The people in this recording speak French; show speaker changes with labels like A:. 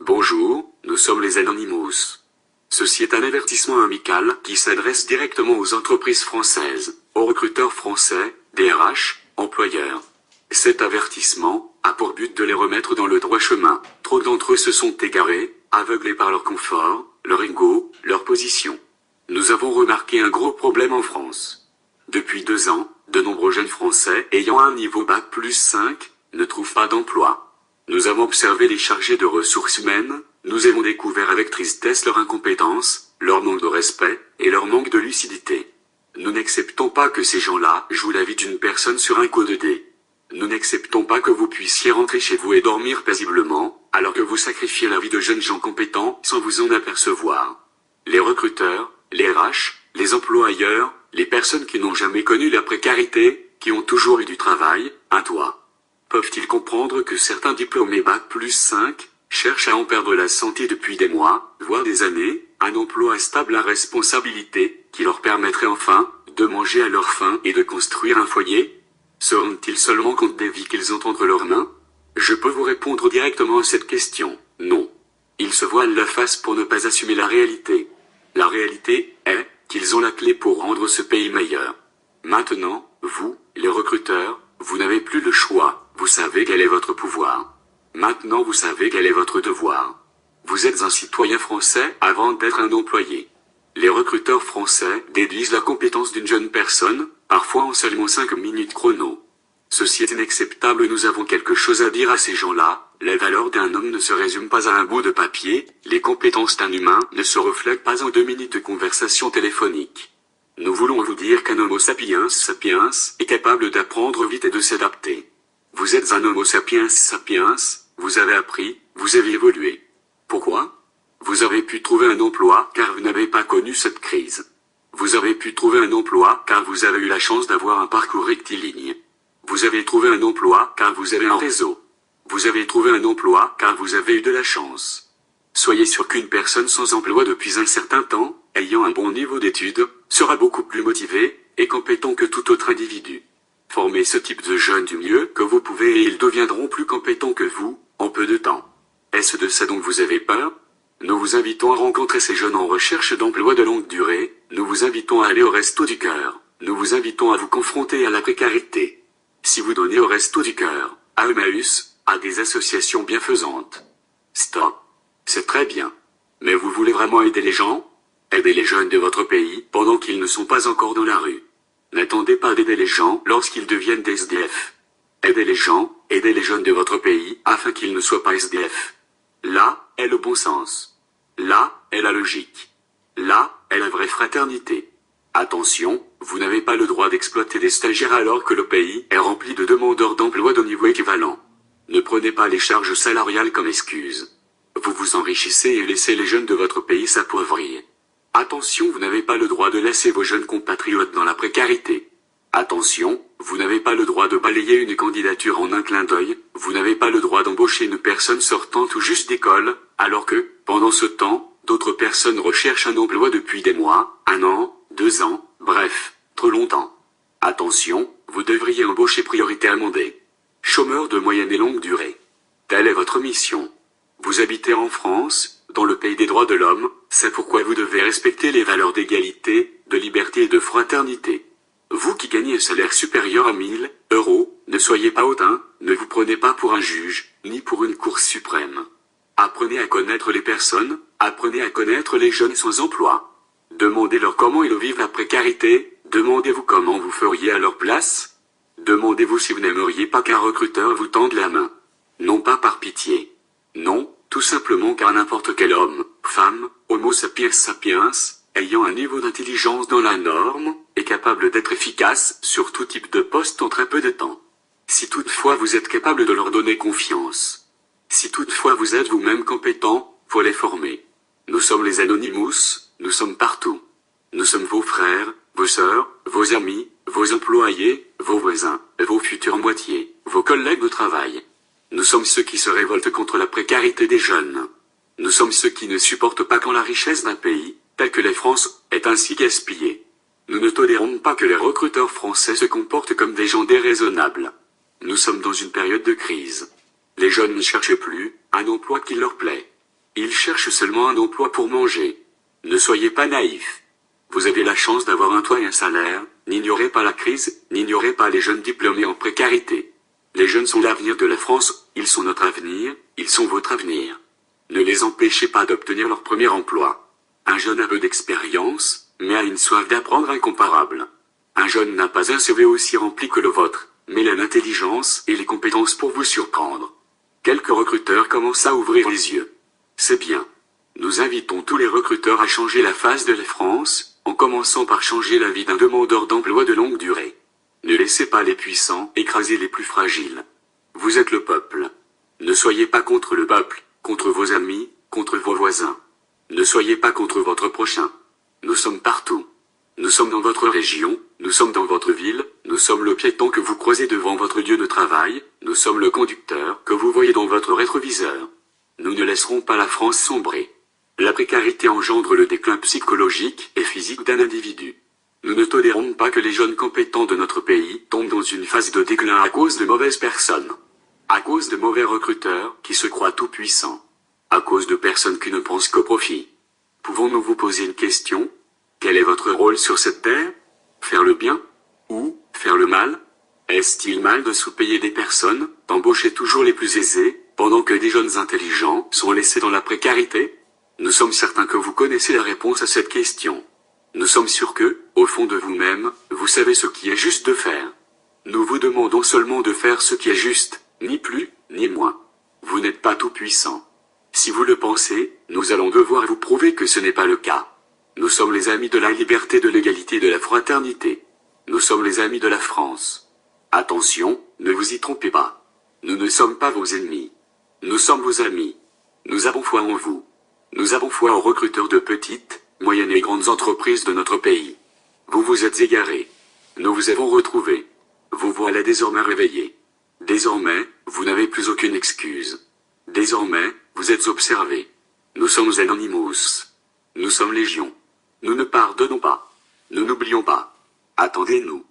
A: Bonjour, nous sommes les Anonymous. Ceci est un avertissement amical qui s'adresse directement aux entreprises françaises, aux recruteurs français, DRH, employeurs. Cet avertissement a pour but de les remettre dans le droit chemin. Trop d'entre eux se sont égarés, aveuglés par leur confort, leur ego, leur position. Nous avons remarqué un gros problème en France. Depuis 2 ans, de nombreux jeunes Français ayant un niveau Bac+5 ne trouvent pas d'emploi. Nous avons observé les chargés de ressources humaines, nous avons découvert avec tristesse leur incompétence, leur manque de respect, et leur manque de lucidité. Nous n'acceptons pas que ces gens-là jouent la vie d'une personne sur un code de dés. Nous n'acceptons pas que vous puissiez rentrer chez vous et dormir paisiblement, alors que vous sacrifiez la vie de jeunes gens compétents sans vous en apercevoir. Les recruteurs, les RH, les employeurs, les personnes qui n'ont jamais connu la précarité, qui ont toujours eu du travail, un toit. Peuvent-ils comprendre que certains diplômés Bac+5 cherchent à en perdre la santé depuis des mois, voire des années, un emploi stable à responsabilité, qui leur permettrait enfin de manger à leur faim et de construire un foyer? Se rendent-ils seulement compte des vies qu'ils ont entre leurs mains? Je peux vous répondre directement à cette question, non. Ils se voilent la face pour ne pas assumer la réalité. La réalité est qu'ils ont la clé pour rendre ce pays meilleur. Maintenant, vous, les recruteurs, vous n'avez plus le choix. Vous savez quel est votre pouvoir. Maintenant vous savez quel est votre devoir. Vous êtes un citoyen français avant d'être un employé. Les recruteurs français déduisent la compétence d'une jeune personne, parfois en seulement 5 minutes chrono. Ceci est inacceptable, nous avons quelque chose à dire à ces gens-là. La valeur d'un homme ne se résume pas à un bout de papier, les compétences d'un humain ne se reflètent pas en 2 minutes de conversation téléphonique. Nous voulons vous dire qu'un homo sapiens sapiens est capable d'apprendre vite et de s'adapter. Vous êtes un homo sapiens sapiens, vous avez appris, vous avez évolué. Pourquoi? Vous avez pu trouver un emploi car vous n'avez pas connu cette crise. Vous avez pu trouver un emploi car vous avez eu la chance d'avoir un parcours rectiligne. Vous avez trouvé un emploi car vous avez un réseau. Vous avez trouvé un emploi car vous avez eu de la chance. Soyez sûr qu'une personne sans emploi depuis un certain temps, ayant un bon niveau d'études, sera beaucoup plus motivé et compétent que tout autre individu. Formez ce type de jeunes du mieux que vous pouvez et ils deviendront plus compétents que vous, en peu de temps. Est-ce de ça dont vous avez peur? Nous vous invitons à rencontrer ces jeunes en recherche d'emploi de longue durée, nous vous invitons à aller au Resto du Cœur, nous vous invitons à vous confronter à la précarité. Si vous donnez au Resto du Cœur, à Emmaüs, à des associations bienfaisantes. Stop. C'est très bien. Mais vous voulez vraiment aider les gens? Aidez les jeunes de votre pays pendant qu'ils ne sont pas encore dans la rue. N'attendez pas d'aider les gens lorsqu'ils deviennent des SDF. Aidez les gens, aidez les jeunes de votre pays afin qu'ils ne soient pas SDF. Là est le bon sens. Là est la logique. Là est la vraie fraternité. Attention, vous n'avez pas le droit d'exploiter des stagiaires alors que le pays est rempli de demandeurs d'emploi de niveau équivalent. Ne prenez pas les charges salariales comme excuse. Vous vous enrichissez et laissez les jeunes de votre pays s'appauvrir. Attention, vous n'avez pas le droit de laisser vos jeunes compatriotes dans la précarité. Attention, vous n'avez pas le droit de balayer une candidature en un clin d'œil, vous n'avez pas le droit d'embaucher une personne sortant tout juste d'école, alors que, pendant ce temps, d'autres personnes recherchent un emploi depuis des mois, 1 an, 2 ans, bref, trop longtemps. Attention, vous devriez embaucher prioritairement des chômeurs de moyenne et longue durée. Telle est votre mission. Vous habitez en France, dans le pays des droits de l'homme, c'est pourquoi vous devez respecter les valeurs d'égalité, de liberté et de fraternité. Vous qui gagnez un salaire supérieur à 1000 euros, ne soyez pas hautain, ne vous prenez pas pour un juge, ni pour une cour suprême. Apprenez à connaître les personnes, apprenez à connaître les jeunes sans emploi. Demandez-leur comment ils vivent la précarité, demandez-vous comment vous feriez à leur place. Demandez-vous si vous n'aimeriez pas qu'un recruteur vous tende la main. Non pas par pitié. Non, tout simplement car n'importe quel homme, femme, homo sapiens sapiens, ayant un niveau d'intelligence dans la norme, est capable d'être efficace sur tout type de poste en très peu de temps. Si toutefois vous êtes capable de leur donner confiance. Si toutefois vous êtes vous-même compétent, faut les former. Nous sommes les Anonymous, nous sommes partout. Nous sommes vos frères, vos sœurs, vos amis, vos employés, vos voisins, vos futurs moitiés, vos collègues de travail. Nous sommes ceux qui se révoltent contre la précarité des jeunes. Nous sommes ceux qui ne supportent pas quand la richesse d'un pays, tel que la France, est ainsi gaspillée. Nous ne tolérons pas que les recruteurs français se comportent comme des gens déraisonnables. Nous sommes dans une période de crise. Les jeunes ne cherchent plus un emploi qui leur plaît. Ils cherchent seulement un emploi pour manger. Ne soyez pas naïfs. Vous avez la chance d'avoir un toit et un salaire, n'ignorez pas la crise, n'ignorez pas les jeunes diplômés en précarité. Les jeunes sont l'avenir de la France, ils sont notre avenir, ils sont votre avenir. Ne les empêchez pas d'obtenir leur premier emploi. Un jeune a peu d'expérience, mais a une soif d'apprendre incomparable. Un jeune n'a pas un CV aussi rempli que le vôtre, mais il a l'intelligence et les compétences pour vous surprendre. Quelques recruteurs commencent à ouvrir les yeux. C'est bien. Nous invitons tous les recruteurs à changer la face de la France, en commençant par changer la vie d'un demandeur d'emploi de longue durée. Ne laissez pas les puissants écraser les plus fragiles. Vous êtes le peuple. Ne soyez pas contre le peuple, contre vos amis, contre vos voisins. Ne soyez pas contre votre prochain. Nous sommes partout. Nous sommes dans votre région, nous sommes dans votre ville, nous sommes le piéton que vous croisez devant votre lieu de travail, nous sommes le conducteur que vous voyez dans votre rétroviseur. Nous ne laisserons pas la France sombrer. La précarité engendre le déclin psychologique et physique d'un individu. Nous ne tolérons pas que les jeunes compétents de notre pays tombent dans une phase de déclin à cause de mauvaises personnes. À cause de mauvais recruteurs qui se croient tout-puissants. À cause de personnes qui ne pensent qu'au profit. Pouvons-nous vous poser une question ? Quel est votre rôle sur cette terre ? Faire le bien ? Ou faire le mal ? Est-il mal de sous-payer des personnes, d'embaucher toujours les plus aisés, pendant que des jeunes intelligents sont laissés dans la précarité ? Nous sommes certains que vous connaissez la réponse à cette question. Nous sommes sûrs que, au fond de vous-même, vous savez ce qui est juste de faire. Nous vous demandons seulement de faire ce qui est juste, ni plus, ni moins. Vous n'êtes pas tout puissant. Si vous le pensez, nous allons devoir vous prouver que ce n'est pas le cas. Nous sommes les amis de la liberté, de l'égalité et de la fraternité. Nous sommes les amis de la France. Attention, ne vous y trompez pas. Nous ne sommes pas vos ennemis. Nous sommes vos amis. Nous avons foi en vous. Nous avons foi aux recruteurs de petites, moyennes et grandes entreprises de notre pays. Vous vous êtes égarés. Nous vous avons retrouvés. Vous voilà désormais réveillés. Désormais, vous n'avez plus aucune excuse. Désormais, vous êtes observés. Nous sommes Anonymous. Nous sommes Légion. Nous ne pardonnons pas. Nous n'oublions pas. Attendez-nous.